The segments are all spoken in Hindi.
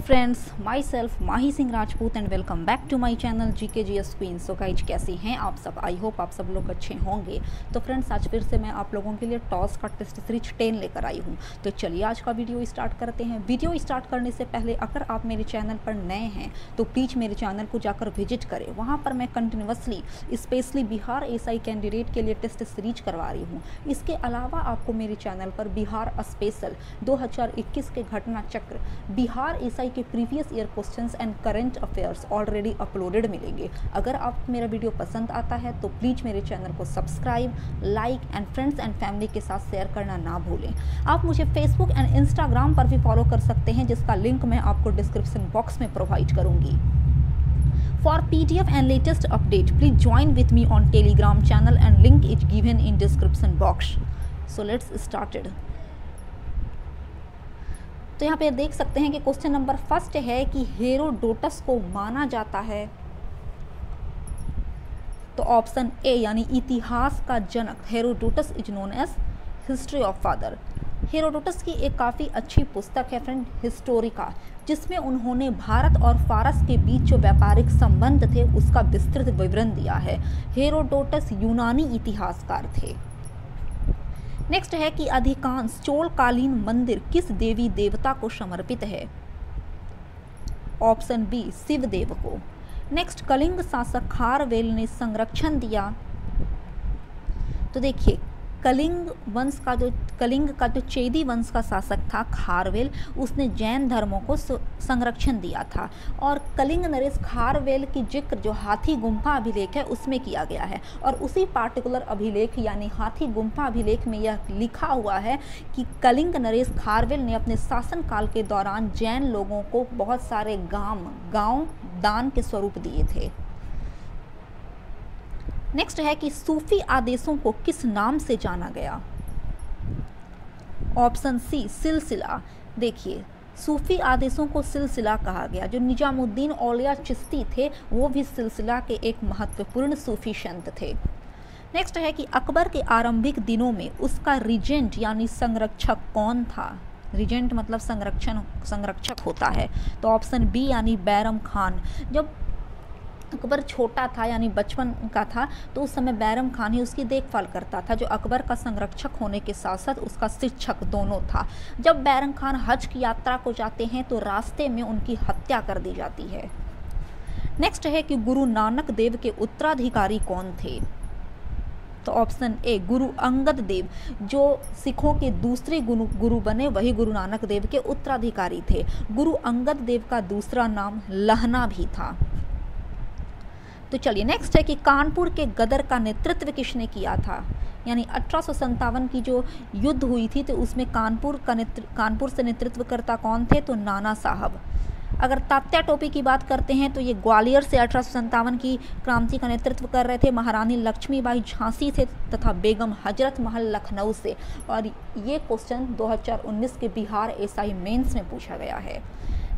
Friends, myself Mahi Singh Rajput and welcome back to my channel GKGS queen. So guys, कैसे हैं आप सब? आई होप आप सब लोग अच्छे होंगे। तो फ्रेंड्स, आज फिर से मैं आप लोगों के लिए टॉस का टेस्ट सीरीज 10 लेकर आई हूं। तो चलिए आज का वीडियो स्टार्ट करते हैं। वीडियो स्टार्ट करने से पहले अगर आप मेरे चैनल पर नए हैं तो प्लीज़ मेरे चैनल को जाकर विजिट करें। वहाँ पर मैं continuously specially Bihar SI candidate के लिए टेस्ट सीरीज करवा रही हूँ। इसके अलावा आपको मेरे चैनल पर बिहार स्पेशल 2021 के घटना चक्र, बिहार SI के previous year questions and current affairs already uploaded मिलेंगे। अगर आपको मेरा वीडियो पसंद आता है तो प्लीज़ मेरे चैनल को subscribe, like and friends and family के साथ शेयर करना ना भूलें। आप मुझे फेसबुक एंड इंस्टाग्राम पर भी फॉलो कर सकते हैं, जिसका लिंक मैं आपको डिस्क्रिप्शन बॉक्स में प्रोवाइड करूँगी। For PDF and latest update, please join with me on Telegram channel and link is given in description box. So let's started. तो यहाँ पे देख सकते हैं कि क्वेश्चन नंबर फर्स्ट है कि हेरोडोटस को माना जाता है, तो ऑप्शन ए यानी इतिहास का जनक Herodotus is known as history of father. Herodotus की एक काफ़ी अच्छी पुस्तक है फ्रेंड, हिस्टोरिका, जिसमें उन्होंने भारत और फारस के बीच जो व्यापारिक संबंध थे उसका विस्तृत विवरण दिया है। हेरोडोटस यूनानी इतिहासकार थे। नेक्स्ट है कि अधिकांश चोलकालीन मंदिर किस देवी देवता को समर्पित है? ऑप्शन बी शिवदेव को। नेक्स्ट, कलिंग शासक खारवेल ने संरक्षण दिया। तो देखिए, कलिंग का जो चेदी वंश का शासक था खारवेल, उसने जैन धर्मों को संरक्षण दिया था। और कलिंग नरेश खारवेल की जिक्र जो हाथी गुम्फा अभिलेख है उसमें किया गया है। और उसी पार्टिकुलर अभिलेख यानी हाथी गुम्फा अभिलेख में यह लिखा हुआ है कि कलिंग नरेश खारवेल ने अपने शासनकाल के दौरान जैन लोगों को बहुत सारे गांव दान के स्वरूप दिए थे। नेक्स्ट है कि सूफी आदेशों को किस नाम से जाना गया? ऑप्शन सी सिलसिला। देखिए, सूफी आदेशों को सिलसिला कहा गया। जो निजामुद्दीन औलिया चिश्ती थे वो भी सिलसिला के एक महत्वपूर्ण सूफी संत थे। नेक्स्ट है कि अकबर के आरंभिक दिनों में उसका रिजेंट यानी संरक्षक कौन था? रिजेंट मतलब संरक्षक होता है। तो ऑप्शन बी यानी बैरम खान। जब अकबर छोटा था यानी बचपन का था तो उस समय बैरम खान ही उसकी देखभाल करता था, जो अकबर का संरक्षक होने के साथ साथ उसका शिक्षक दोनों था। जब बैरम खान हज की यात्रा को जाते हैं तो रास्ते में उनकी हत्या कर दी जाती है। नेक्स्ट है कि गुरु नानक देव के उत्तराधिकारी कौन थे? तो ऑप्शन ए गुरु अंगद देव। जो सिखों के दूसरे गुरु बने वही गुरु नानक देव के उत्तराधिकारी थे। गुरु अंगद देव का दूसरा नाम लहना भी था। तो चलिए, नेक्स्ट है कि कानपुर के गदर का नेतृत्व किसने किया था? यानी 1857 की जो युद्ध हुई थी तो उसमें कानपुर से नेतृत्वकर्ता कौन थे? तो नाना साहब। अगर तात्या टोपी की बात करते हैं तो ये ग्वालियर से 1857 की क्रांति का नेतृत्व कर रहे थे। महारानी लक्ष्मीबाई झांसी से तथा बेगम हजरत महल लखनऊ से। और ये क्वेश्चन 2019 के बिहार SI मेंस में पूछा गया है।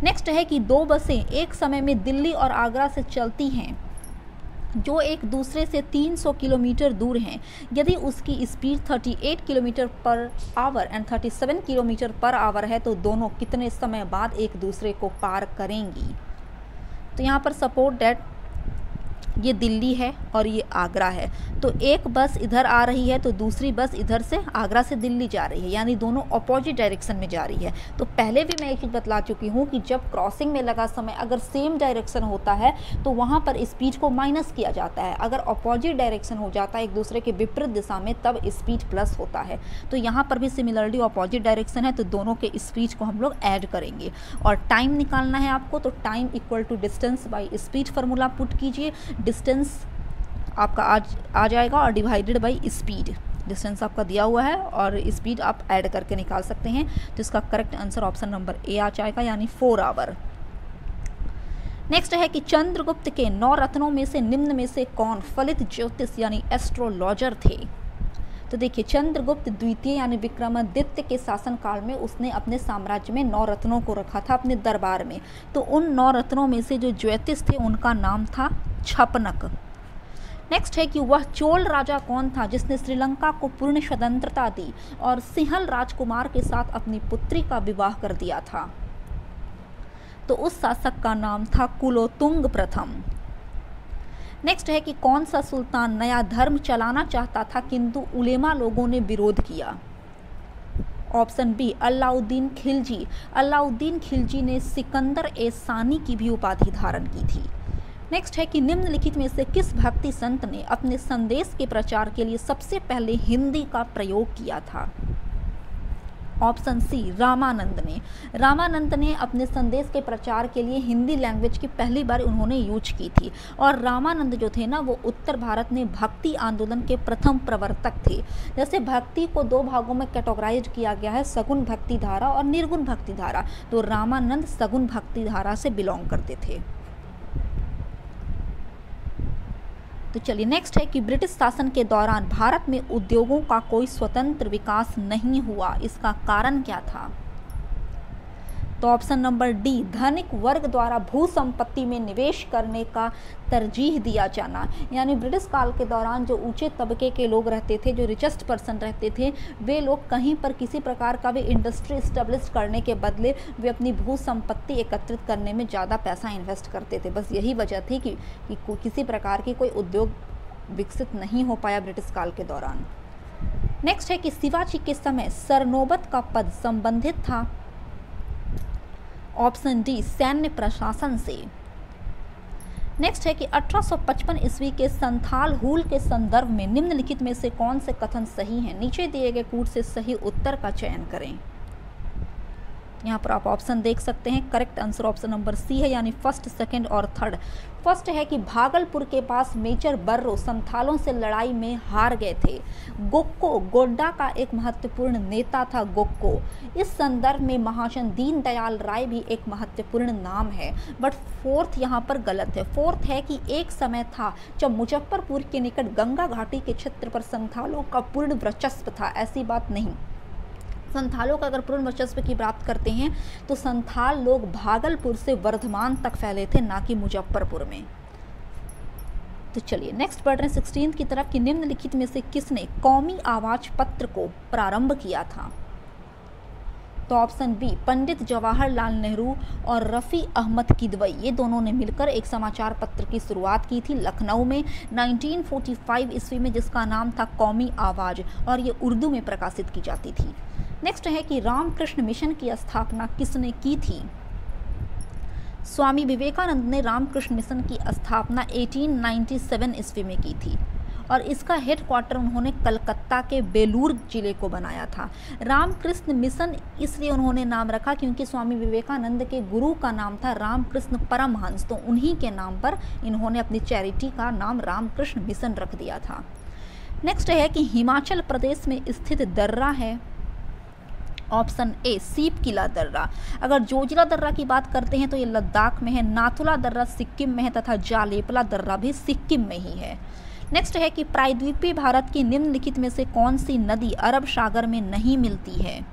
नेक्स्ट है कि दो बसें एक समय में दिल्ली और आगरा से चलती हैं जो एक दूसरे से 300 किलोमीटर दूर हैं। यदि उसकी speed 38 kilometre per hour and 37 kilometre per hour है तो दोनों कितने समय बाद एक दूसरे को पार करेंगी? तो यहाँ पर सपोर्ट दैट ये दिल्ली है और ये आगरा है, तो एक बस इधर आ रही है तो दूसरी बस इधर से आगरा से दिल्ली जा रही है, यानी दोनों अपोजिट डायरेक्शन में जा रही है। तो पहले भी मैं एक चीज़ बतला चुकी हूँ कि जब क्रॉसिंग में लगा समय अगर सेम डायरेक्शन होता है तो वहाँ पर स्पीड को माइनस किया जाता है। अगर अपोजिट डायरेक्शन हो जाता है एक दूसरे के विपरीत दिशा में तब स्पीड प्लस होता है। तो यहाँ पर भी सिमिलरली अपोजिट डायरेक्शन है तो दोनों के स्पीड को हम लोग ऐड करेंगे। और टाइम निकालना है आपको, तो time equal to distance by speed formula put कीजिए। डिस्टेंस आपका आ जाएगा और डिवाइडेड बाय स्पीड। डिस्टेंस आपका दिया हुआ है और स्पीड आप ऐड करके निकाल सकते हैं। तो इसका correct answer option number A आ जाएगा, यानी 4 आवर। नेक्स्ट है कि चंद्रगुप्त के 9 रत्नों में से निम्न में से कौन फलित ज्योतिष यानी एस्ट्रोलॉजर थे? तो देखिए, चंद्रगुप्त द्वितीय यानी विक्रमादित्य के शासनकाल में उसने अपने साम्राज्य में 9 रत्नों को रखा था अपने दरबार में। तो उन 9 रत्नों में से जो ज्योतिष थे उनका नाम था छपनक। नेक्स्ट है कि वह चोल राजा कौन था जिसने श्रीलंका को पूर्ण स्वतंत्रता दी और सिंहल राजकुमार के साथ अपनी पुत्री का विवाह कर दिया था? तो उस शासक का नाम था कुलोतुंग प्रथम। नेक्स्ट है कि कौन सा सुल्तान नया धर्म चलाना चाहता था किंतु उलेमा लोगों ने विरोध किया? Option B Alauddin Khilji. अलाउद्दीन खिलजी ने सिकंदर ए सानी की भी उपाधि धारण की थी। नेक्स्ट है कि निम्नलिखित में से किस भक्ति संत ने अपने संदेश के प्रचार के लिए सबसे पहले हिंदी का प्रयोग किया था? ऑप्शन सी रामानंद ने। रामानंद ने अपने संदेश के प्रचार के लिए हिंदी लैंग्वेज की पहली बार उन्होंने यूज की थी। और रामानंद जो थे ना, वो उत्तर भारत में भक्ति आंदोलन के प्रथम प्रवर्तक थे। जैसे भक्ति को दो भागों में कैटेगराइज किया गया है, सगुण भक्ति धारा और निर्गुण भक्ति धारा, तो रामानंद सगुण भक्ति धारा से बिलोंग करते थे। तो चलिए नेक्स्ट है कि ब्रिटिश शासन के दौरान भारत में उद्योगों का कोई स्वतंत्र विकास नहीं हुआ, इसका कारण क्या था? तो ऑप्शन नंबर डी धनिक वर्ग द्वारा भू संपत्ति में निवेश करने का तरजीह दिया जाना। यानी ब्रिटिश काल के दौरान जो ऊंचे तबके के लोग रहते थे, जो रिचेस्ट पर्सन रहते थे, वे लोग कहीं पर किसी प्रकार का भी इंडस्ट्री इस्टेब्लिश करने के बदले वे अपनी भू संपत्ति एकत्रित करने में ज़्यादा पैसा इन्वेस्ट करते थे। बस यही वजह थी कि किसी प्रकार की कोई उद्योग विकसित नहीं हो पाया ब्रिटिश काल के दौरान। नेक्स्ट है कि शिवाजी के समय सरनोबत का पद संबंधित था? ऑप्शन डी सैन्य प्रशासन से। नेक्स्ट है कि 1855 ईस्वी के संथाल हुल के संदर्भ में निम्नलिखित में से कौन से कथन सही हैं? नीचे दिए गए कूट से सही उत्तर का चयन करें। यहाँ पर आप ऑप्शन देख सकते हैं। Correct answer option number C है, यानी फर्स्ट, सेकंड और थर्ड। फर्स्ट है कि भागलपुर के पास मेजर बर्रो संथालों से लड़ाई में हार गए थे। गोक्को गोड्डा का एक महत्वपूर्ण नेता था गोक्को। इस संदर्भ में महाजन दीनदयाल राय भी एक महत्वपूर्ण नाम है। बट फोर्थ यहाँ पर गलत है। फोर्थ है कि एक समय था जब मुजफ्फरपुर के निकट गंगा घाटी के क्षेत्र पर संथालों का पूर्ण वर्चस्व था। ऐसी बात नहीं। संथालों का अगर पूर्ण वर्चस्व की बात करते हैं तो संथाल लोग भागलपुर से वर्धमान तक फैले थे, ना कि मुजफ्फरपुर में। तो चलिए नेक्स्ट बढ़ रहे हैं 16 की तरफ कि निम्नलिखित में से किसने कौमी आवाज पत्र को प्रारंभ किया था? तो ऑप्शन बी पंडित जवाहरलाल नेहरू और रफ़ी अहमद किदवई, ये दोनों ने मिलकर एक समाचार पत्र की शुरुआत की थी लखनऊ में 1945 ईस्वी में, जिसका नाम था कौमी आवाज़, और ये उर्दू में प्रकाशित की जाती थी। नेक्स्ट है कि रामकृष्ण मिशन की स्थापना किसने की थी? स्वामी विवेकानंद ने रामकृष्ण मिशन की स्थापना 1897 ईस्वी में की थी और इसका हेडक्वार्टर उन्होंने कलकत्ता के बेलूर जिले को बनाया था। रामकृष्ण मिशन इसलिए उन्होंने नाम रखा क्योंकि स्वामी विवेकानंद के गुरु का नाम था रामकृष्ण परमहंस, तो उन्हीं के नाम पर इन्होंने अपनी चैरिटी का नाम रामकृष्ण मिशन रख दिया था। नेक्स्ट है कि हिमाचल प्रदेश में स्थित दर्रा है? ऑप्शन ए सीप किला दर्रा। अगर जोजिला दर्रा की बात करते हैं तो ये लद्दाख में है, नाथुला दर्रा सिक्किम में है तथा जालेपला दर्रा भी सिक्किम में ही है। नेक्स्ट है कि प्रायद्वीपीय भारत की निम्नलिखित में से कौन सी नदी अरब सागर में नहीं मिलती है?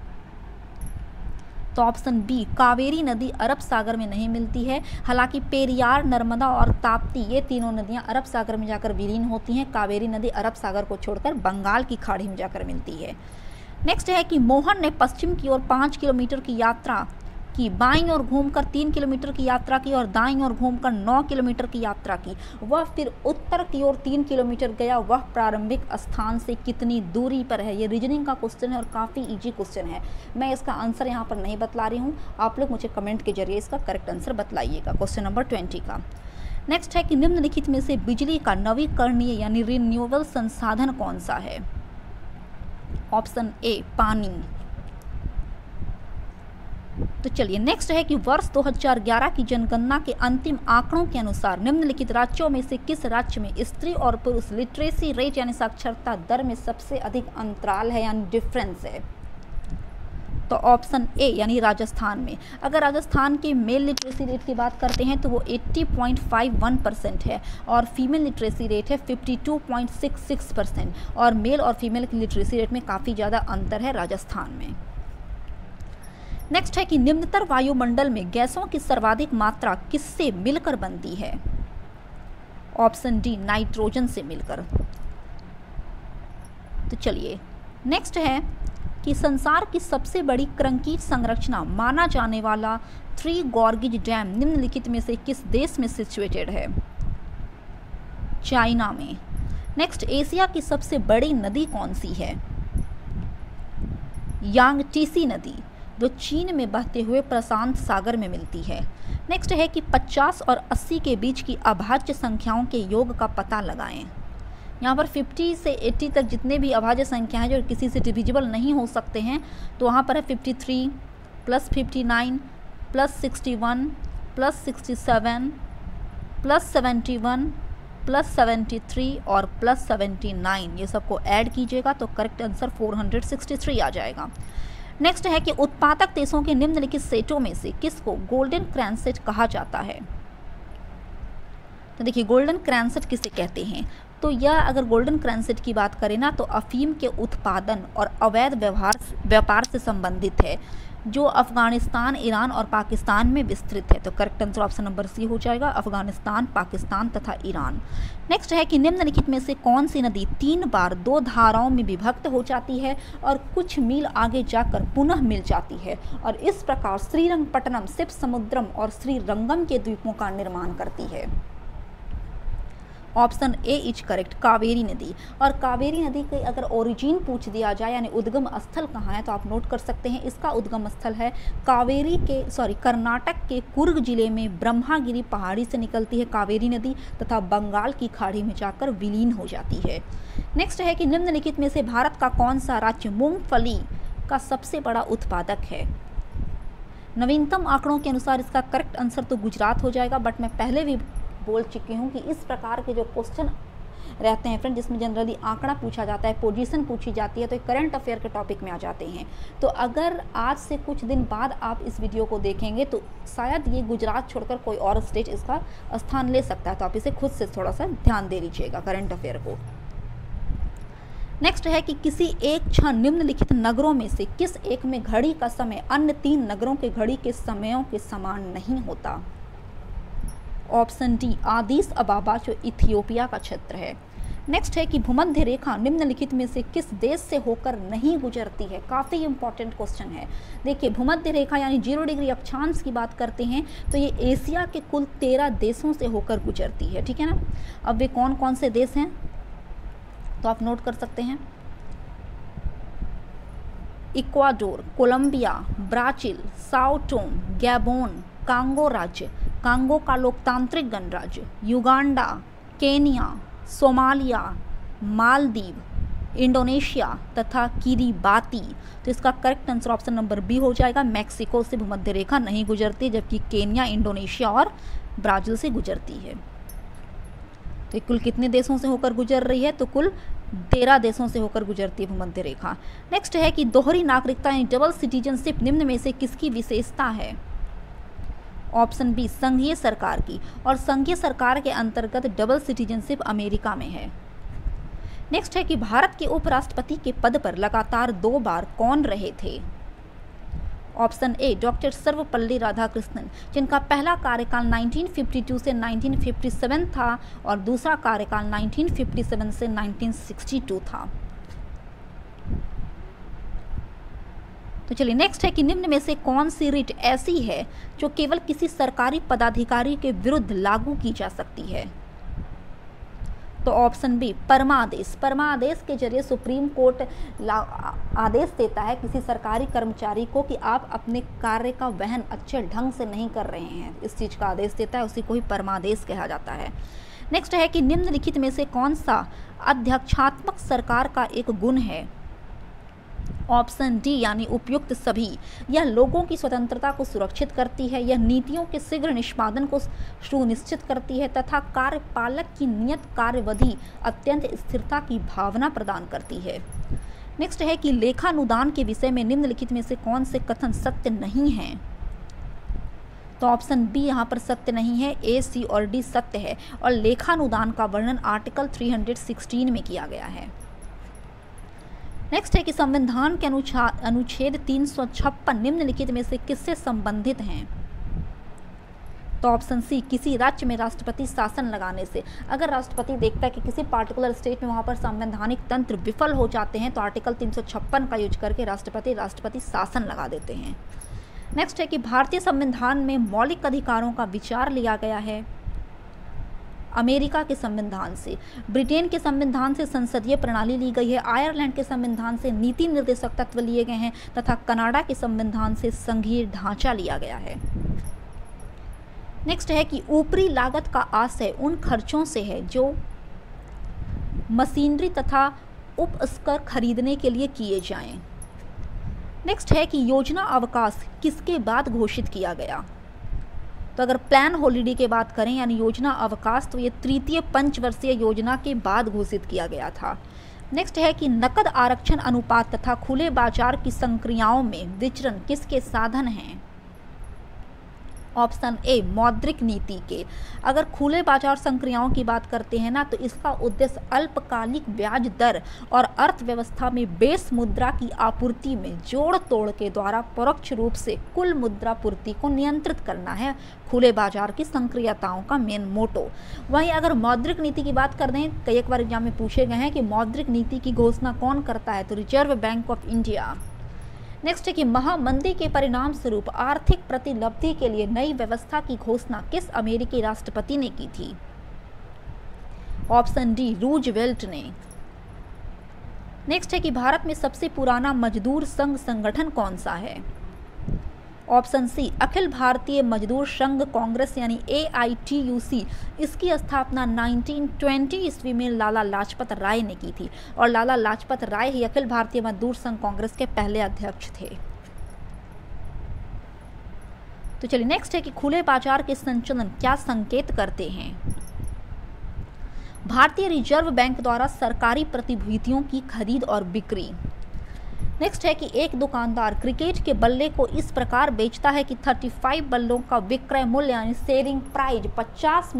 तो ऑप्शन बी कावेरी नदी अरब सागर में नहीं मिलती है। हालांकि पेरियार, नर्मदा और ताप्ती, ये तीनों नदियां अरब सागर में जाकर विलीन होती हैं। कावेरी नदी अरब सागर को छोड़कर बंगाल की खाड़ी में जाकर मिलती है। नेक्स्ट है कि मोहन ने पश्चिम की ओर 5 किलोमीटर की यात्रा की, बाईं ओर घूमकर 3 किलोमीटर की यात्रा की और दाईं ओर घूमकर 9 किलोमीटर की यात्रा की। वह फिर उत्तर की ओर 3 किलोमीटर गया। वह प्रारंभिक स्थान से कितनी दूरी पर है? ये रीजनिंग का क्वेश्चन है और काफ़ी इजी क्वेश्चन है। मैं इसका आंसर यहाँ पर नहीं बतला रही हूँ, आप लोग मुझे कमेंट के जरिए इसका करेक्ट आंसर बतलाइएगा क्वेश्चन नंबर 20 का। नेक्स्ट है कि निम्नलिखित में से बिजली का नवीकरणीय यानी रिन्यूएबल संसाधन कौन सा है? ऑप्शन ए पानी। तो चलिए नेक्स्ट है कि वर्ष 2011 की जनगणना के अंतिम आंकड़ों के अनुसार निम्नलिखित राज्यों में से किस राज्य में स्त्री और पुरुष लिटरेसी रेट यानी साक्षरता दर में सबसे अधिक अंतराल है यानी डिफरेंस है? तो ऑप्शन ए यानी राजस्थान में। अगर राजस्थान के मेल लिटरेसी रेट की बात करते हैं तो वो 80.51% है और फीमेल लिटरेसी रेट है 52.66% और मेल और फीमेल की लिटरेसी रेट में काफ़ी ज़्यादा अंतर है राजस्थान में। नेक्स्ट है कि निम्नतर वायुमंडल में गैसों की सर्वाधिक मात्रा किससे मिलकर बनती है? ऑप्शन डी नाइट्रोजन से मिलकर। तो चलिए नेक्स्ट है कि संसार की सबसे बड़ी कंक्रीट संरचना माना जाने वाला थ्री गॉर्गेज डैम निम्नलिखित में से किस देश में सिचुएटेड है? चाइना में। नेक्स्ट, एशिया की सबसे बड़ी नदी कौन सी है? यांगटीसी नदी, जो चीन में बहते हुए प्रशांत सागर में मिलती है। नेक्स्ट है कि 50 और 80 के बीच की अभाज्य संख्याओं के योग का पता लगाएं। यहाँ पर 50 से 80 तक जितने भी अभाज्य संख्या हैं जो किसी से डिविजिबल नहीं हो सकते हैं, तो वहाँ पर है 53 plus 59 plus 61 plus 67 plus 71 plus 73 और प्लस 79, ये सबको ऐड कीजिएगा तो करेक्ट आंसर 463 आ जाएगा। नेक्स्ट है कि उत्पादक देशों के निम्नलिखित सेटों में से किसको गोल्डन क्रैंसेट कहा जाता है? तो देखिए, गोल्डन क्रैंसेट किसे कहते हैं? तो यह अगर गोल्डन क्रैंसेट की बात करें ना, तो अफीम के उत्पादन और अवैध व्यापार से संबंधित है, जो अफगानिस्तान, ईरान और पाकिस्तान में विस्तृत है। तो correct answer option number C हो जाएगा, अफगानिस्तान, पाकिस्तान तथा ईरान। नेक्स्ट है कि निम्नलिखित में से कौन सी नदी 3 बार 2 धाराओं में विभक्त हो जाती है और कुछ मील आगे जाकर पुनः मिल जाती है, और इस प्रकार श्रीरंगपट्टनम, शिवसमुद्रम और श्रीरंगम के द्वीपों का निर्माण करती है? Option A is correct, Kaveri नदी। और कावेरी नदी के अगर ओरिजिन पूछ दिया जाए, यानी उद्गम स्थल कहाँ है, तो आप नोट कर सकते हैं इसका उद्गम स्थल है कर्नाटक के कुर्ग जिले में ब्रह्मागिरी पहाड़ी से निकलती है कावेरी नदी, तथा बंगाल की खाड़ी में जाकर विलीन हो जाती है। नेक्स्ट है कि निम्नलिखित में से भारत का कौन सा राज्य मूंगफली का सबसे बड़ा उत्पादक है? नवीनतम आंकड़ों के अनुसार इसका करेक्ट आंसर तो गुजरात हो जाएगा, बट मैं पहले भी बोल चुकी हूँ कि इस प्रकार के जो क्वेश्चन रहते हैं फ्रेंड, जिसमें जनरली आंकड़ा पूछा जाता है, पोजीशन पूछी जाती है, तो करंट अफेयर के टॉपिक में आ जाते हैं। तो अगर आज से कुछ दिन बाद आप इस वीडियो को देखेंगे तो शायद ये गुजरात छोड़कर कोई और स्टेट इसका स्थान ले सकता है, तो आप इसे खुद से थोड़ा सा ध्यान दे लीजिएगा करंट अफेयर को। नेक्स्ट है कि किसी एक क्षण निम्नलिखित नगरों में से किस एक में घड़ी का समय अन्य 3 नगरों के घड़ी के समयों के समान नहीं होता? ऑप्शन डी, आदिस अबाबा, जो इथियोपिया का क्षेत्र है। नेक्स्ट है कि भूमध्य रेखा निम्नलिखित में से किस देश से होकर नहीं गुजरती है? काफ़ी इंपॉर्टेंट क्वेश्चन है। देखिए, भूमध्य रेखा यानी 0 डिग्री अक्षांश की बात करते हैं तो ये एशिया के कुल 13 देशों से होकर गुजरती है, ठीक है ना। अब वे कौन कौन से देश हैं तो आप नोट कर सकते हैं। Ecuador, Colombia, Brazil, Sao Tome, Gabon, Congo राज्य, कांगो का लोकतांत्रिक गणराज्य, Uganda, Kenya, Somalia, Maldives, Indonesia तथा किरिबाती। तो इसका correct answer option number B हो जाएगा, मैक्सिको से भूमध्य रेखा नहीं गुजरती, जबकि केनिया, इंडोनेशिया और ब्राज़ील से गुजरती है। तो कुल कितने देशों से होकर गुजर रही है? तो कुल 13 देशों से होकर गुजरती है भूमध्य रेखा। नेक्स्ट है कि दोहरी नागरिकता यानी डबल सिटीजनशिप निम्न में से किसकी विशेषता है? ऑप्शन बी, संघीय सरकार की, और संघीय सरकार के अंतर्गत डबल सिटीजनशिप अमेरिका में है। नेक्स्ट है कि भारत के उपराष्ट्रपति के पद पर लगातार 2 बार कौन रहे थे? Option A, doctor Sarvepalli Radhakrishnan, जिनका पहला कार्यकाल 1952 से 1957 था और दूसरा कार्यकाल 1957 से 1962 था। तो चलिए, नेक्स्ट है कि निम्न में से कौन सी रिट ऐसी है जो केवल किसी सरकारी पदाधिकारी के विरुद्ध लागू की जा सकती है? तो ऑप्शन बी, परमादेश। परमादेश के जरिए सुप्रीम कोर्ट आदेश देता है किसी सरकारी कर्मचारी को कि आप अपने कार्य का वहन अच्छे ढंग से नहीं कर रहे हैं, इस चीज़ का आदेश देता है, उसी को ही परमादेश कहा जाता है। नेक्स्ट है कि निम्नलिखित में से कौन सा अध्यक्षात्मक सरकार का एक गुण है? ऑप्शन डी, यानी उपयुक्त सभी। यह लोगों की स्वतंत्रता को सुरक्षित करती है, यह नीतियों के शीघ्र निष्पादन को सुनिश्चित करती है तथा कार्यपालक की नियत कार्यवधि अत्यंत स्थिरता की भावना प्रदान करती है। नेक्स्ट है कि लेखानुदान के विषय में निम्नलिखित में से कौन से कथन सत्य नहीं हैं? तो ऑप्शन बी यहाँ पर सत्य नहीं है, ए, सी और डी सत्य है, और लेखानुदान का वर्णन आर्टिकल 316 में किया गया है। नेक्स्ट है कि संविधान के अनुच्छेद 356 निम्नलिखित में से किससे संबंधित हैं? तो ऑप्शन सी, किसी राज्य में राष्ट्रपति शासन लगाने से। अगर राष्ट्रपति देखता है कि किसी पार्टिकुलर स्टेट में वहाँ पर संवैधानिक तंत्र विफल हो जाते हैं तो आर्टिकल 356 का यूज करके राष्ट्रपति शासन लगा देते हैं। नेक्स्ट है कि भारतीय संविधान में मौलिक अधिकारों का विचार लिया गया है अमेरिका के संविधान से, ब्रिटेन के संविधान से संसदीय प्रणाली ली गई है, आयरलैंड के संविधान से नीति निर्देशक तत्व लिए गए हैं तथा कनाडा के संविधान से संघीय ढांचा लिया गया है। नेक्स्ट है कि ऊपरी लागत का आशय उन खर्चों से है जो मशीनरी तथा उपस्कर खरीदने के लिए किए जाएं। नेक्स्ट है कि योजना अवकाश किसके बाद घोषित किया गया। तो अगर प्लान हॉलिडे के बात करें यानी योजना अवकाश, तो ये तृतीय पंचवर्षीय योजना के बाद घोषित किया गया था। नेक्स्ट है कि नकद आरक्षण अनुपात तथा खुले बाजार की संक्रियाओं में विचरण किसके साधन हैं। ऑप्शन ए, मौद्रिक नीति के। अगर खुले बाजार संक्रियाओं की बात करते हैं ना, तो इसका उद्देश्य अल्पकालिक ब्याज दर और अर्थव्यवस्था में बेस मुद्रा की आपूर्ति में जोड़ तोड़ के द्वारा परोक्ष रूप से कुल मुद्रा पूर्ति को नियंत्रित करना है। खुले बाजार की संक्रियताओं का मेन मोटो। वहीं अगर मौद्रिक नीति की बात कर दें, कई एक बार एग्जाम में पूछे गए हैं कि मौद्रिक नीति की घोषणा कौन करता है, तो reserve bank of India. Next है कि महामंदी के परिणाम स्वरूप आर्थिक प्रतिलब्धि के लिए नई व्यवस्था की घोषणा किस अमेरिकी राष्ट्रपति ने की थी। ऑप्शन डी, रूजवेल्ट ने। नेक्स्ट है कि भारत में सबसे पुराना मजदूर संघ संगठन कौन सा है। ऑप्शन सी, अखिल भारतीय मजदूर संघ कांग्रेस यानी AITUC। इसकी स्थापना 1920 ईस्वी में लाला लाजपत राय ने की थी और लाला लाजपत राय ही अखिल भारतीय मजदूर संघ कांग्रेस के पहले अध्यक्ष थे। तो चलिए नेक्स्ट है कि खुले बाजार के संचालन क्या संकेत करते हैं। भारतीय रिजर्व बैंक द्वारा सरकारी प्रतिभूतियों की खरीद और बिक्री। नेक्स्ट है कि एक दुकानदार क्रिकेट के बल्ले को इस प्रकार बेचता है कि 35 बल्लों का विक्रय मूल्य यानी सेलिंग प्राइस 50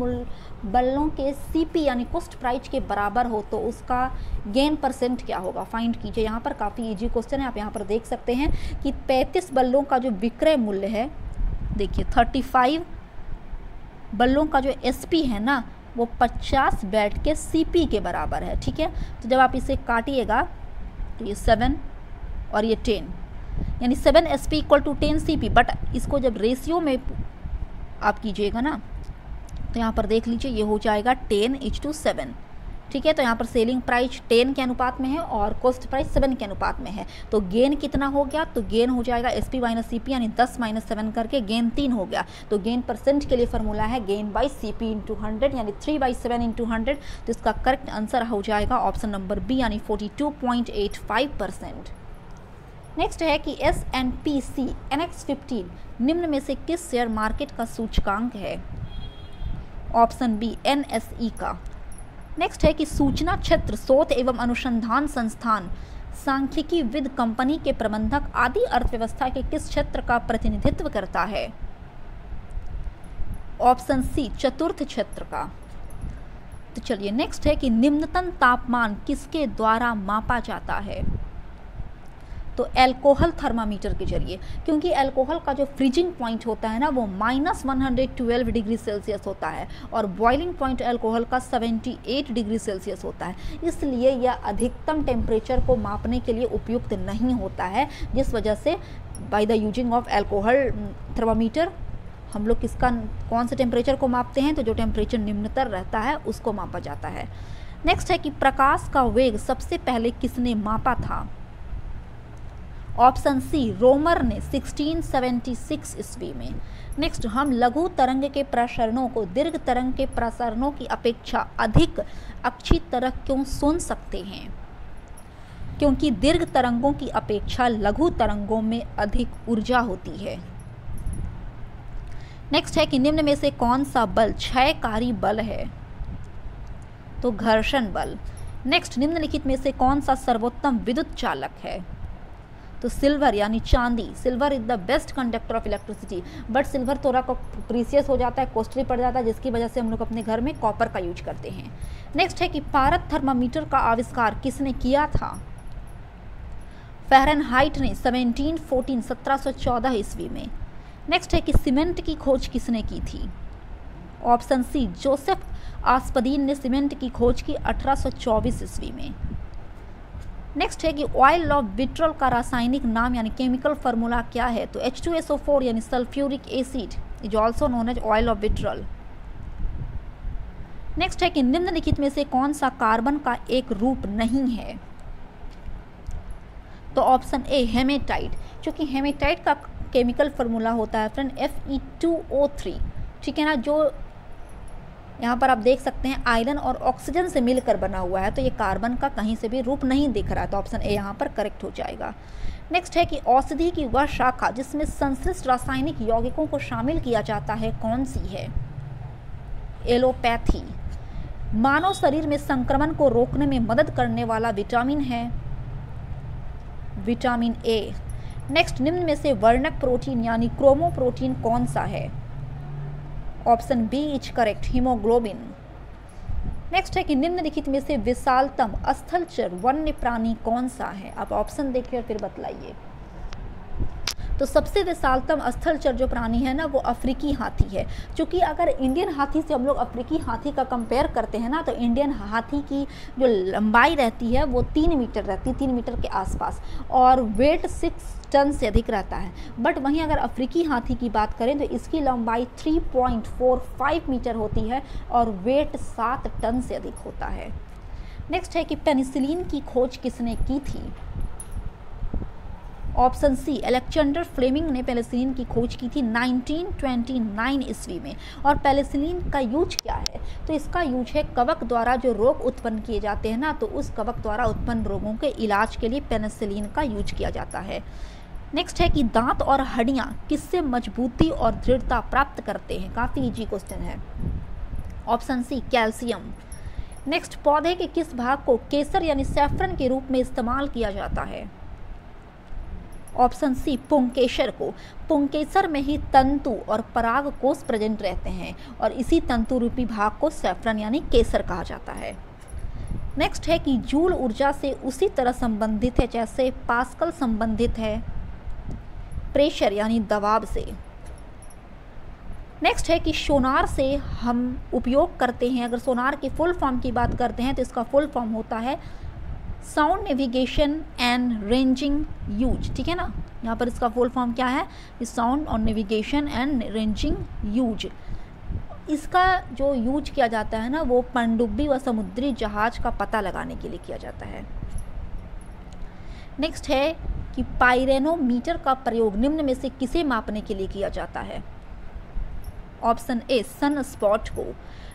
बल्लों के CP यानी कॉस्ट प्राइस के बराबर हो तो उसका गेन परसेंट क्या होगा, फाइंड कीजिए। यहाँ पर काफ़ी इजी क्वेश्चन है, आप यहाँ पर देख सकते हैं कि 35 बल्लों का जो विक्रय मूल्य है, देखिए 35 बल्लों का जो SP है ना, वो 50 बैट के CP के बराबर है। ठीक है, तो जब आप इसे काटिएगा तो ये 7 और ये 10 यानी 7 SP equal to 10 CP। But इसको जब रेशियो में आप कीजिएगा ना, तो यहाँ पर देख लीजिए ये हो जाएगा 10:7। ठीक है, तो यहाँ पर सेलिंग प्राइस 10 के अनुपात में है और कॉस्ट प्राइस 7 के अनुपात में है। तो गेन कितना हो गया, तो गेन हो जाएगा SP माइनस CP यानी 10 - 7 करके गेन 3 हो गया। तो गेन परसेंट के लिए फॉर्मूला है गेन बाई CP इंटू 100 यानी 3/7 इंटू 100। तो इसका करेक्ट आंसर हो जाएगा ऑप्शन नंबर बी यानी 42.85%। नेक्स्ट है कि S&P NX 15 निम्न में से किस शेयर मार्केट का सूचकांक है। ऑप्शन बी, NSE का। नेक्स्ट है कि सूचना क्षेत्र शोध एवं अनुसंधान संस्थान सांख्यिकी विद कंपनी के प्रबंधक आदि अर्थव्यवस्था के किस क्षेत्र का प्रतिनिधित्व करता है। ऑप्शन सी, चतुर्थ क्षेत्र का। तो चलिए नेक्स्ट है कि निम्नतम तापमान किसके द्वारा मापा जाता है। तो एल्कोहल थर्मामीटर के जरिए, क्योंकि एल्कोहल का जो फ्रीजिंग पॉइंट होता है ना वो -112 डिग्री सेल्सियस होता है और बॉइलिंग पॉइंट एल्कोहल का 78 डिग्री सेल्सियस होता है। इसलिए यह अधिकतम टेम्परेचर को मापने के लिए उपयुक्त नहीं होता है, जिस वजह से by the using of alcohol thermometer हम लोग कौन से टेम्परेचर को मापते हैं, तो जो टेम्परेचर निम्नतर रहता है उसको मापा जाता है। नेक्स्ट है कि प्रकाश का वेग सबसे पहले किसने मापा था। ऑप्शन सी, रोमर ने 1676 ईस्वी में। नेक्स्ट, हम लघु तरंग के प्रसरणों को दीर्घ तरंग के प्रसरणों की अपेक्षा अधिक अच्छी तरह क्यों सुन सकते हैं। क्योंकि दीर्घ तरंगों की अपेक्षा लघु तरंगों में अधिक ऊर्जा होती है। नेक्स्ट है कि निम्न में से कौन सा बल क्षयकारी बल है। तो घर्षण बल। नेक्स्ट, निम्नलिखित में से कौन सा सर्वोत्तम विद्युत चालक है। तो सिल्वर यानी चांदी। Silver is the best conductor of electricity, but silver थोड़ा प्रीसियस हो जाता है, कॉस्टली पड़ जाता है, जिसकी वजह से हम लोग अपने घर में कॉपर का यूज करते हैं। नेक्स्ट है कि पारद थर्मामीटर का आविष्कार किसने किया था। फ़ारेनहाइट ने 1714 ईस्वी में। नेक्स्ट है कि सीमेंट की खोज किसने की थी। ऑप्शन सी, जोसेफ आस्पदीन ने सीमेंट की खोज की 1824 ईस्वी में। नेक्स्ट है कि ऑयल ऑफ विट्रॉल का रासायनिक नाम यानी केमिकल फार्मूला क्या है? तो H2SO4 यानी sulphuric acid is also known as oil of vitriol. Next है कि निम्नलिखित में से कौन सा कार्बन का एक रूप नहीं है? तो ऑप्शन ए, हेमेटाइट, क्योंकि हेमेटाइट का केमिकल फार्मूला होता है फ्रेंड Fe2O3, ठीक है ना, जो यहाँ पर आप देख सकते हैं आयरन और ऑक्सीजन से मिलकर बना हुआ है, तो ये कार्बन का कहीं से भी रूप नहीं दिख रहा है, तो ऑप्शन ए यहाँ पर करेक्ट हो जाएगा। नेक्स्ट है कि औषधि की वह शाखा जिसमें संश्लिष्ट रासायनिक यौगिकों को शामिल किया जाता है कौन सी है? एलोपैथी। मानव शरीर में संक्रमण को रोकने में मदद करने वाला विटामिन है विटामिन ए। नेक्स्ट, निम्न में से वर्णक प्रोटीन यानी क्रोमोप्रोटीन कौन सा है? Option B is correct, haemoglobin. Next है कि निम्नलिखित में से विशालतम स्थलचर वन्य प्राणी कौन सा है? आप ऑप्शन देखिए और फिर बतलाइए। तो सबसे विशालतम स्थलचर जो प्राणी है ना वो अफ्रीकी हाथी है, क्योंकि अगर इंडियन हाथी से हम लोग अफ्रीकी हाथी का कंपेयर करते हैं ना तो इंडियन हाथी की जो लंबाई रहती है वो 3 मीटर रहती है, 3 मीटर के आसपास, और वेट 6 टन से अधिक रहता है। बट वहीं अगर अफ्रीकी हाथी की बात करें तो इसकी लंबाई 3.45 मीटर होती है और वेट 7 टन से अधिक होता है। नेक्स्ट है कि पेनिसिलिन की खोज किसने की थी? ऑप्शन सी, अलेक्जेंडर फ्लेमिंग ने पेनिसिलिन की खोज की थी 1929 ईस्वी में। और पेनिसिलिन का यूज क्या है? तो इसका यूज है कवक द्वारा जो रोग उत्पन्न किए जाते हैं ना, तो उस कवक द्वारा उत्पन्न रोगों के इलाज के लिए पेनिसिलिन का यूज किया जाता है। नेक्स्ट है कि दांत और हड्डियां किससे मजबूती और दृढ़ता प्राप्त करते हैं? काफ़ी इजी क्वेश्चन है। Option C, calcium. नेक्स्ट, पौधे के किस भाग को केसर यानी सैफरन के रूप में इस्तेमाल किया जाता है? ऑप्शन सी, पुंकेसर को। पुंकेसर में ही तंतु और पराग कोष प्रेजेंट रहते हैं और इसी तंतु रूपी भाग को सैफरन यानी केसर कहा जाता है। नेक्स्ट है कि जूल ऊर्जा से उसी तरह संबंधित है जैसे पास्कल संबंधित है प्रेशर यानी दबाव से। नेक्स्ट है कि सोनार से हम उपयोग करते हैं, अगर सोनार की फुल फॉर्म की बात करते हैं तो इसका फुल फॉर्म होता है sound navigation and ranging use, ठीक है ना। यहाँ पर इसका फुल फॉर्म क्या है? साउंड और नेविगेशन एंड रेंजिंग यूज। इसका जो यूज किया जाता है ना वो पनडुब्बी व समुद्री जहाज का पता लगाने के लिए किया जाता है। नेक्स्ट है कि पाइरेनोमीटर का प्रयोग निम्न में से किसे मापने के लिए किया जाता है? ऑप्शन ए, सन स्पॉट को।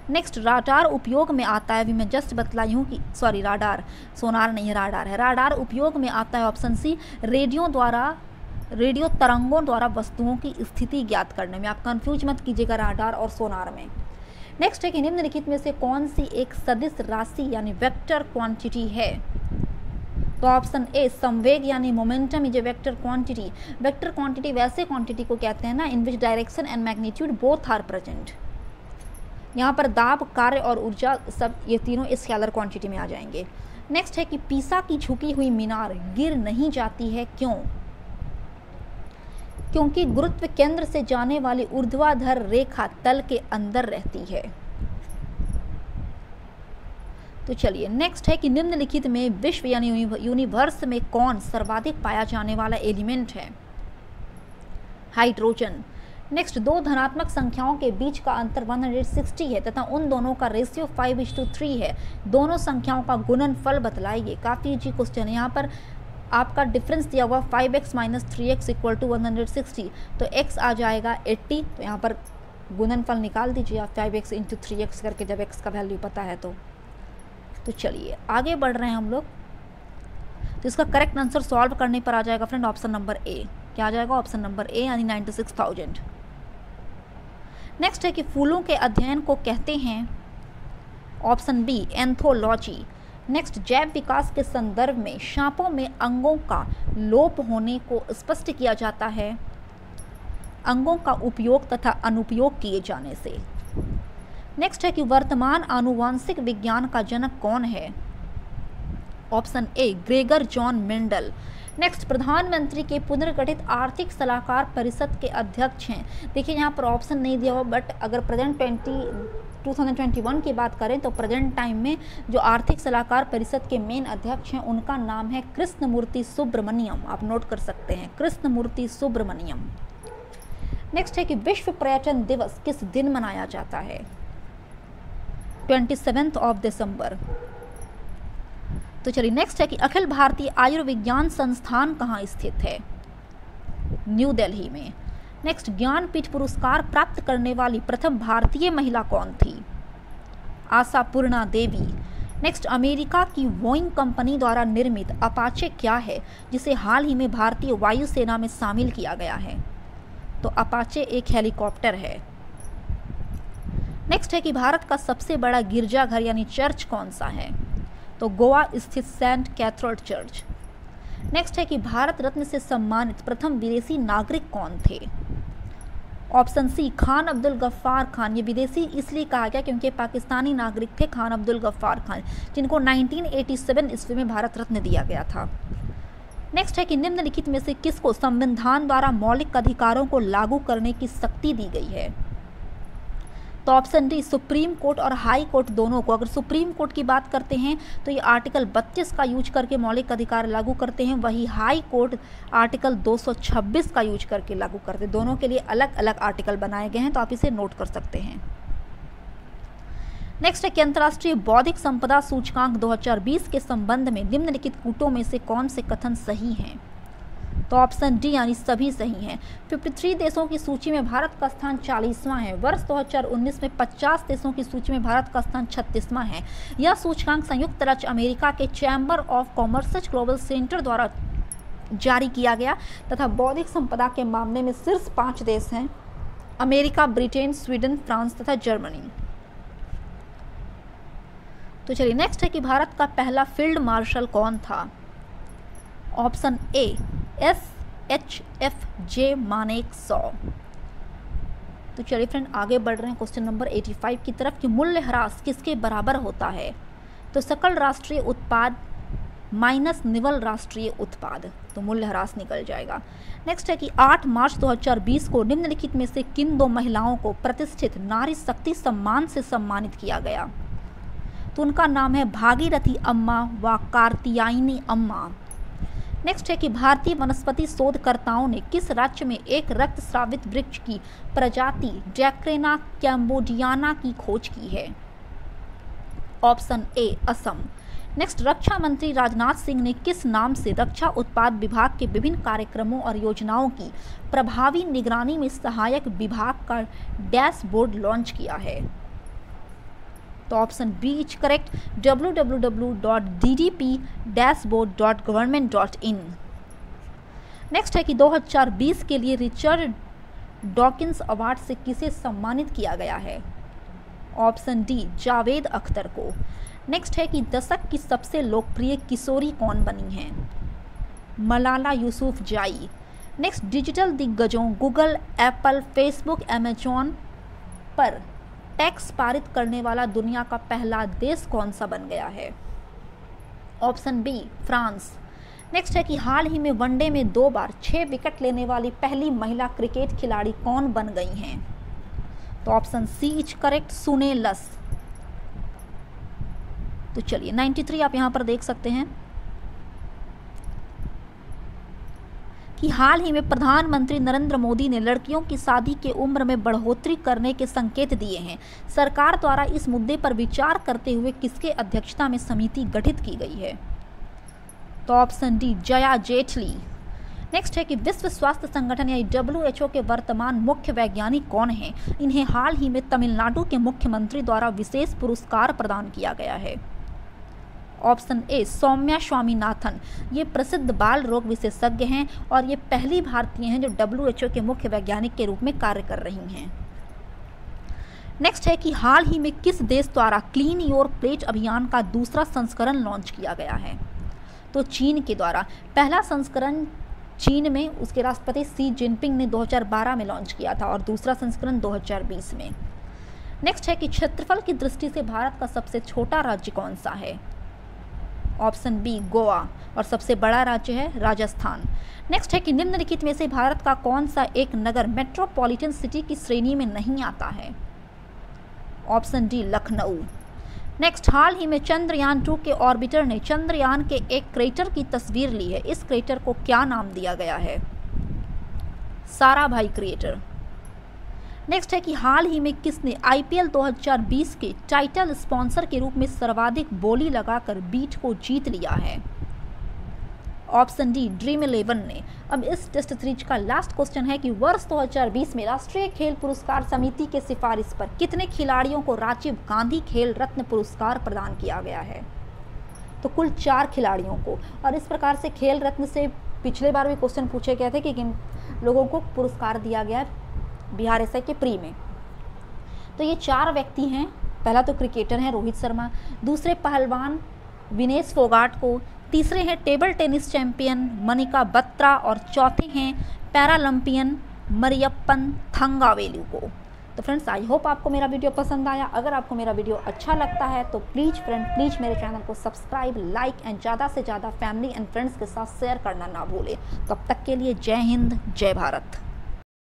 नेक्स्ट, राडार उपयोग में आता है, अभी मैं जस्ट बतलाई हूँ कि सॉरी राडार, सोनार नहीं है राडार है। राडार उपयोग में आता है ऑप्शन सी, रेडियो तरंगों द्वारा वस्तुओं की स्थिति ज्ञात करने में। आप कंफ्यूज मत कीजिएगा राडार और सोनार में। नेक्स्ट है कि निम्नलिखित में से कौन सी एक सदिश राशि यानी वेक्टर क्वांटिटी है? तो ऑप्शन ए, संवेग यानी momentum is a vector quantity. Vector quantity वैसे क्वांटिटी को कहते हैं ना in which direction and magnitude both are present. यहाँ पर दाब, कार्य और ऊर्जा सब ये तीनों स्केलर क्वांटिटी में आ जाएंगे। नेक्स्ट है कि पीसा की झुकी हुई मीनार गिर नहीं जाती है, क्यों? क्योंकि गुरुत्व केंद्र से जाने वाली ऊर्ध्वाधर रेखा तल के अंदर रहती है। तो चलिए, नेक्स्ट है कि निम्नलिखित में विश्व यानी यूनिवर्स में कौन सर्वाधिक पाया जाने वाला एलिमेंट है? हाइड्रोजन। नेक्स्ट, दो धनात्मक संख्याओं के बीच का अंतर 160 है तथा उन दोनों का रेशियो 5:3 है। दोनों संख्याओं का गुणनफल बतलाइए। काफ़ी इजी क्वेश्चन है। यहाँ पर आपका डिफरेंस दिया हुआ 5x - 3x = 160, तो x आ जाएगा 80। तो यहाँ पर गुणनफल निकाल दीजिए आप 5x × 3x करके, जब x का वैल्यू पता है तो चलिए आगे बढ़ रहे हैं हम लोग। तो इसका करेक्ट आंसर सॉल्व करने पर आ जाएगा फ्रेंड ऑप्शन नंबर ए। क्या आ जाएगा? ऑप्शन नंबर ए यानी 96,000। नेक्स्ट है कि फूलों के अध्ययन को कहते हैं ऑप्शन बी, एंथोलॉजी। नेक्स्ट, जैव विकास के संदर्भ में सांपों में अंगों का लोप होने को स्पष्ट किया जाता है अंगों का उपयोग तथा अनुपयोग किए जाने से। नेक्स्ट है कि वर्तमान आनुवांशिक विज्ञान का जनक कौन है? ऑप्शन ए, ग्रेगर जॉन मेंडल। नेक्स्ट, प्रधानमंत्री के पुनर्गठित आर्थिक सलाहकार परिषद के अध्यक्ष हैं। देखिए यहाँ पर ऑप्शन नहीं दिया हुआ, बट अगर प्रेजेंट 2021 की बात करें तो प्रेजेंट टाइम में जो आर्थिक सलाहकार परिषद के मेन अध्यक्ष हैं उनका नाम है कृष्णमूर्ति सुब्रमण्यम। आप नोट कर सकते हैं, कृष्णमूर्ति सुब्रमण्यम। नेक्स्ट है कि विश्व पर्यटन दिवस किस दिन मनाया जाता है? 27 दिसंबर। तो चलिए नेक्स्ट है कि अखिल भारतीय आयुर्विज्ञान संस्थान कहाँ स्थित है? न्यू दिल्ली में। नेक्स्ट, ज्ञानपीठ पुरस्कार प्राप्त करने वाली प्रथम भारतीय महिला कौन थी? आशापूर्णा देवी। नेक्स्ट, अमेरिका की बोइंग कंपनी द्वारा निर्मित अपाचे क्या है जिसे हाल ही में भारतीय वायुसेना में शामिल किया गया है? तो अपाचे एक हेलीकॉप्टर है। नेक्स्ट है कि भारत का सबसे बड़ा गिरजाघर यानी चर्च कौन सा है? तो गोवा स्थित सेंट कैथोलिक चर्च। नेक्स्ट है कि भारत रत्न से सम्मानित प्रथम विदेशी नागरिक कौन थे? Option C, Khan Abdul Ghaffar Khan. ये विदेशी इसलिए कहा गया क्योंकि पाकिस्तानी नागरिक थे खान अब्दुल गफ्फार खान, जिनको 1987 ईस्वी में भारत रत्न दिया गया था। नेक्स्ट है कि निम्नलिखित में से किसको संविधान द्वारा मौलिक अधिकारों को लागू करने की शक्ति दी गई है? तो ऑप्शन डी, सुप्रीम कोर्ट और हाई कोर्ट दोनों को। अगर सुप्रीम कोर्ट की बात करते हैं तो ये आर्टिकल 32 का यूज करके मौलिक अधिकार लागू करते हैं, वही हाई कोर्ट आर्टिकल 226 का यूज करके लागू करते हैं। दोनों के लिए अलग अलग आर्टिकल बनाए गए हैं, तो आप इसे नोट कर सकते हैं। नेक्स्ट है कि अंतर्राष्ट्रीय बौद्धिक संपदा सूचकांक 2020 के संबंध में निम्नलिखित कूटों में से कौन से कथन सही हैं? तो ऑप्शन डी यानी सभी सही हैं। 53 देशों की सूची में भारत का स्थान 40वां है। वर्ष 2019 में 50 देशों की सूची में भारत का स्थान 36वां है। यह सूचकांक संयुक्त राज्य अमेरिका के chamber of commerce global centre द्वारा जारी किया गया तथा बौद्धिक संपदा के मामले में शीर्ष 5 देश हैं: अमेरिका, ब्रिटेन, स्वीडन, फ्रांस तथा जर्मनी। तो चलिए नेक्स्ट है कि भारत का पहला फील्ड मार्शल कौन था? Option A, SHFJ Manekshaw. तो चलिए फ्रेंड आगे बढ़ रहे हैं क्वेश्चन नंबर 85 की तरफ कि मूल्यह्रास किसके बराबर होता है? तो सकल राष्ट्रीय उत्पाद माइनस निवल राष्ट्रीय उत्पाद, तो मूल्यह्रास निकल जाएगा। नेक्स्ट है कि 8 मार्च 2020 को निम्नलिखित में से किन 2 महिलाओं को प्रतिष्ठित नारी शक्ति सम्मान से सम्मानित किया गया? तो उनका नाम है भागीरथी अम्मा व कार्तियायनी अम्मा। नेक्स्ट है कि भारतीय वनस्पति शोधकर्ताओं ने किस राज्य में एक रक्तस्रावित वृक्ष की प्रजाति ड्रैक्रेना कैम्बोडियाना की खोज की है? ऑप्शन ए, असम। नेक्स्ट, रक्षा मंत्री राजनाथ सिंह ने किस नाम से रक्षा उत्पाद विभाग के विभिन्न कार्यक्रमों और योजनाओं की प्रभावी निगरानी में सहायक विभाग का डैशबोर्ड लॉन्च किया है? तो option B is correct, www.ddp-dashboard.government.in। Next है कि 2020 के लिए रिचर्ड डॉकिंस अवार्ड से किसे सम्मानित किया गया है? ऑप्शन डी, जावेद अख्तर को। नेक्स्ट है कि दशक की सबसे लोकप्रिय किशोरी कौन बनी है? मलाला यूसुफजाई। नेक्स्ट, डिजिटल दिग्गजों गूगल, एप्पल, फेसबुक, अमेजॉन पर टैक्स पारित करने वाला दुनिया का पहला देश कौन सा बन गया है? Option B, France. नेक्स्ट है कि हाल ही में वनडे में 2 बार 6 विकेट लेने वाली पहली महिला क्रिकेट खिलाड़ी कौन बन गई हैं? तो ऑप्शन सी इज करेक्ट, सुने लस। तो चलिए 93 आप यहां पर देख सकते हैं कि हाल ही में प्रधानमंत्री नरेंद्र मोदी ने लड़कियों की शादी की उम्र में बढ़ोतरी करने के संकेत दिए हैं। सरकार द्वारा इस मुद्दे पर विचार करते हुए किसके अध्यक्षता में समिति गठित की गई है? तो option D, Jaya Jaitley. Next है कि विश्व स्वास्थ्य संगठन यानी WHO के वर्तमान मुख्य वैज्ञानिक कौन हैं? इन्हें हाल ही में तमिलनाडु के मुख्यमंत्री द्वारा विशेष पुरस्कार प्रदान किया गया है। Option A, Soumya Swaminathan. ये प्रसिद्ध बाल रोग विशेषज्ञ हैं और ये पहली भारतीय हैं जो WHO के मुख्य वैज्ञानिक के रूप में कार्य कर रही हैं। नेक्स्ट है कि हाल ही में किस देश द्वारा क्लीन योर प्लेट अभियान का दूसरा संस्करण लॉन्च किया गया है? तो चीन के द्वारा। पहला संस्करण चीन में उसके राष्ट्रपति शी जिनपिंग ने 2012 में लॉन्च किया था और दूसरा संस्करण 2020 में। नेक्स्ट है कि क्षेत्रफल की दृष्टि से भारत का सबसे छोटा राज्य कौन सा है? ऑप्शन बी गोवा, और सबसे बड़ा राज्य है राजस्थान। नेक्स्ट है कि निम्नलिखित में से भारत का कौन सा एक नगर मेट्रोपॉलिटन सिटी की श्रेणी में नहीं आता है? Option D Lucknow. नेक्स्ट, हाल ही में चंद्रयान 2 के ऑर्बिटर ने चंद्रयान के एक क्रेटर की तस्वीर ली है। इस क्रेटर को क्या नाम दिया गया है? साराभाई क्रेटर। नेक्स्ट है कि हाल ही में किसने IPL 2020 के टाइटल स्पॉन्सर के रूप में सर्वाधिक बोली लगाकर बीट को जीत लिया है? ऑप्शन डी ड्रीम 11 ने। अब इस टेस्ट सीरीज का लास्ट क्वेश्चन है कि वर्ष 2020 में राष्ट्रीय खेल पुरस्कार समिति के सिफारिश पर कितने खिलाड़ियों को राजीव गांधी खेल रत्न पुरस्कार प्रदान किया गया है? तो कुल 4 खिलाड़ियों को। और इस प्रकार से खेल रत्न से पिछले बार भी क्वेश्चन पूछे गए थे कि किन लोगों को पुरस्कार दिया गया है बिहार एसआई के प्री में। तो ये 4 व्यक्ति हैं। पहला तो क्रिकेटर हैं रोहित शर्मा, दूसरे पहलवान विनेश फोगाट को, तीसरे हैं table tennis champion Manika Batra, और चौथे हैं पैरालंपियन मरियप्पन थंगावेलु को। तो फ्रेंड्स, आई होप आपको मेरा वीडियो पसंद आया। अगर आपको मेरा वीडियो अच्छा लगता है तो प्लीज़ मेरे चैनल को सब्सक्राइब, लाइक एंड ज़्यादा से ज़्यादा फैमिली एंड फ्रेंड्स के साथ शेयर करना ना भूलें। तब तक के लिए जय हिंद, जय भारत।